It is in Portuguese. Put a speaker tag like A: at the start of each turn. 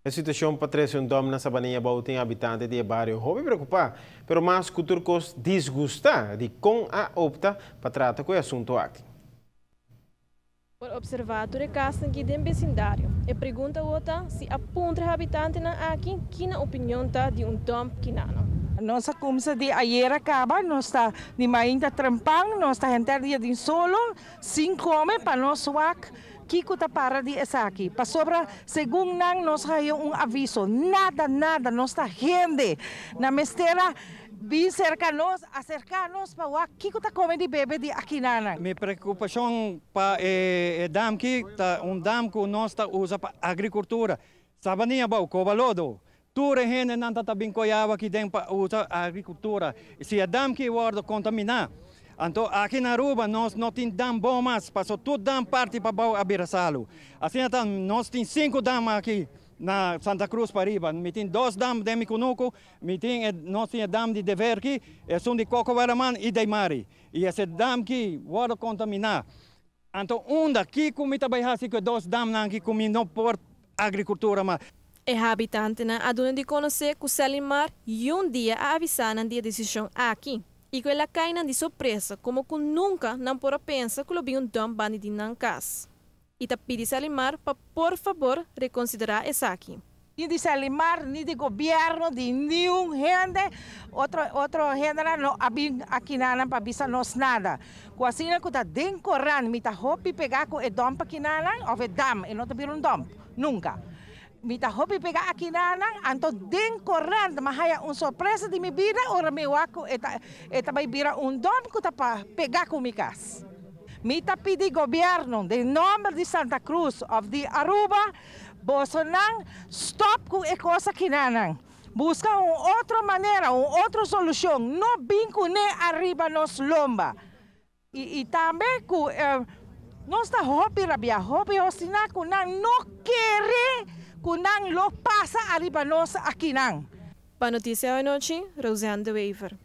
A: A situação Patrícia Dom na Sabaninha tem habitante de bairro houve preocupar, pero mais culturcos disgusta de com a opta para tratar com o assunto aqui.
B: Por observatório casa aqui do vecindário, e pergunta outra se aponta habitante na aqui que na opinião tá de dom que não.
C: Nossa começa de ayer acaba, nós está de mainda trampang, nós está entrar dia de solo, sem come para nós wak. Kiko ta para di esaki. Pa sobra, según nang nos hayo un aviso. Nada, nos ta gente. Na mestera, vi cercanos, acercanos pa wak. Kiko ta come di bebe di akinana.
D: Minha preocupação para dam que dam que nós ta usa para agricultura. Sabaninha bau cobalodo. Ture hene nanta ta binkoyava que tem para usa agricultura. Se a dam que guarda contaminar. Então, aqui na Aruba, nós não temos dam bombas, passou tudo dam parte para a Birasalo. Assim, então, nós temos 5 dam aqui na Santa Cruz para riba. Nós temos 2 dam de Micunuco, nós temos dam de Deverki, são de Cocovaraman e de Mari. E esse dam que vai contaminar. Então, daqui como está bem assim que 2 dam aqui como não por agricultura, mas
B: E habitante na aduna de conhecer que o Salimar e dia a avisar na decisão aqui. E que ela cai de surpresa, como que nunca não pode pensar que o bem dom bani de nan casa. E ta pedi Salimar para, por favor, reconsiderar essa aqui.
C: Ni de Salimar, ni de governo, de nenhum gente, outro gente não abin aqui nana para bisa nos nada. Com assim que tá den koran, mi ta hopi pegar com e dom para kinana, ou e dam, e não te bir dom, nunca. Mita hopi pegar aqui nanang, anto den koran, mahaya surpresa de minha vida, ora me wako eta vai vira dom que tá para pegar com micas. Mita pedi governo de nome de Santa Cruz of de Aruba, Bolsonaro, stop com e coisa que nanang. Busca outra maneira, outra solução, não binco ne arriba nos lomba. E também com nós tá hopi rabia, hopi osina com não querer kunang lo pasa arriba nos aqui nang.
B: Para notícia hoje noite, Rosiane de Wever.